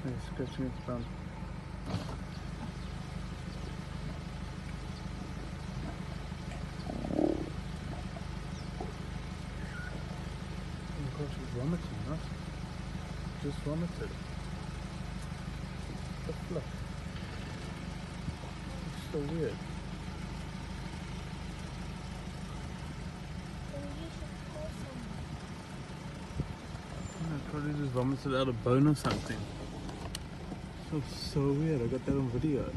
He's scratching its bum. Oh gosh, he's vomiting, huh? Just vomited. The fluff. It's so weird. Probably just vomited out a bone or something. So weird. I got that on video.